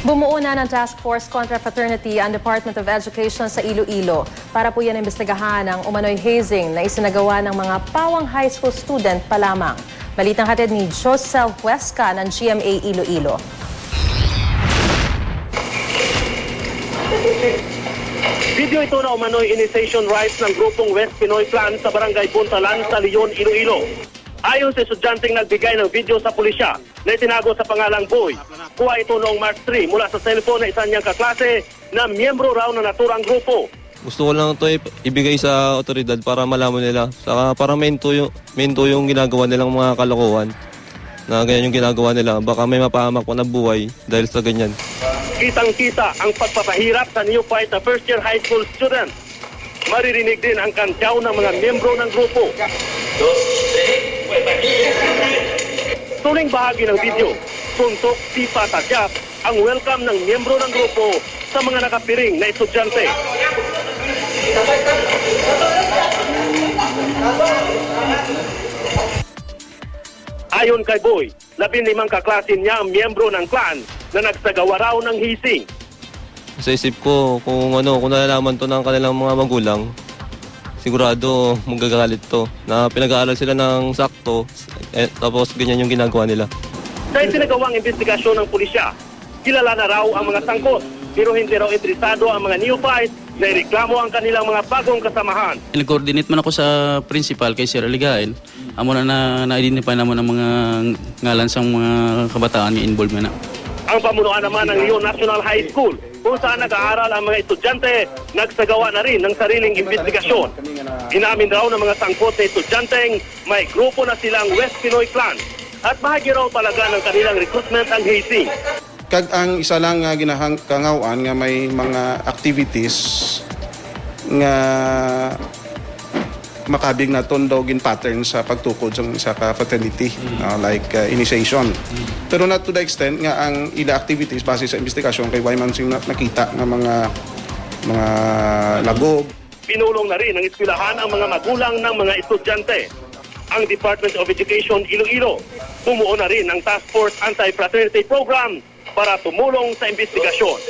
Bumuo na ng Task Force Contra Fraternity ang Department of Education sa Iloilo para po yan imbestigahan ang umano'y hazing na isinagawa ng mga pawang high school student pa lamang. Balitang hatid ni Josel Huesca ng GMA Iloilo. Video ito na umano'y initiation rites ng grupong West Pinoy Clan sa Barangay Puntalan sa Leon, Iloilo. Ayon sa estudyanteng nagbigay ng video sa pulisya na itinago sa pangalang Boy, kuha ito noong March 3 mula sa cellphone na isa niyang kaklase na miyembro raw ng naturang grupo. Gusto ko lang ito ibigay sa otoridad para malaman nila. Saka para mento yung ginagawa nilang mga kalokohan. Na ganyan yung ginagawa nila. Baka may mapahamak pa na buhay dahil sa ganyan. Kitang-kita ang pagpapahirap sa neophyte na first-year high school student. Maririnig din ang kantyaw ng mga miyembro ng grupo. Tuling bahagi ng video, suntok, sipa, tadyap ang welcome ng miyembro ng grupo sa mga nakapiring na estudyante. Ayon kay Boy, 15 kaklase niya ang miyembro ng clan na nagsagawa raw ng hising. Sa isip ko, kung nalalaman to ng kanilang mga magulang, sigurado magagalit to. Na pinag-aaral sila ng sakto, tapos ganyan yung ginagawa nila. Sa isinagawang investigasyon ng pulisya, kilala na raw ang mga sangkot, pero hindi raw interesado ang mga neophyte na ireklamo ang kanilang mga bagong kasamahan. Nag-coordinate man ako sa principal kay Sir Aligael. Amo na-identify naman ang mga ngalan sa mga kabataan na involved na. Ang pamunuan naman ng Leon National High School, kung saan nag-aaral ang mga estudyante, nagsagawa na rin ng sariling investigasyon. Inamin raw ng mga sangkot na estudyanteng may grupo na silang West Pinoy Clan at bahagi raw talaga ng kanilang recruitment ang hazing. Kag ang isa lang nga ginahangawaan nga may mga activities nga makabig na tondogin pattern sa pagtukod sa fraternity, like initiation. Pero not to the extent nga ang ila activities base sa investigasyon kay Wyman sing nakita nga mga lagob. Pinulong na rin ng eskwelahan ang mga magulang ng mga estudyante. Ang Department of Education Iloilo, bumuo na rin ng Task Force Anti-Fraternity Program para tumulong sa investigasyon.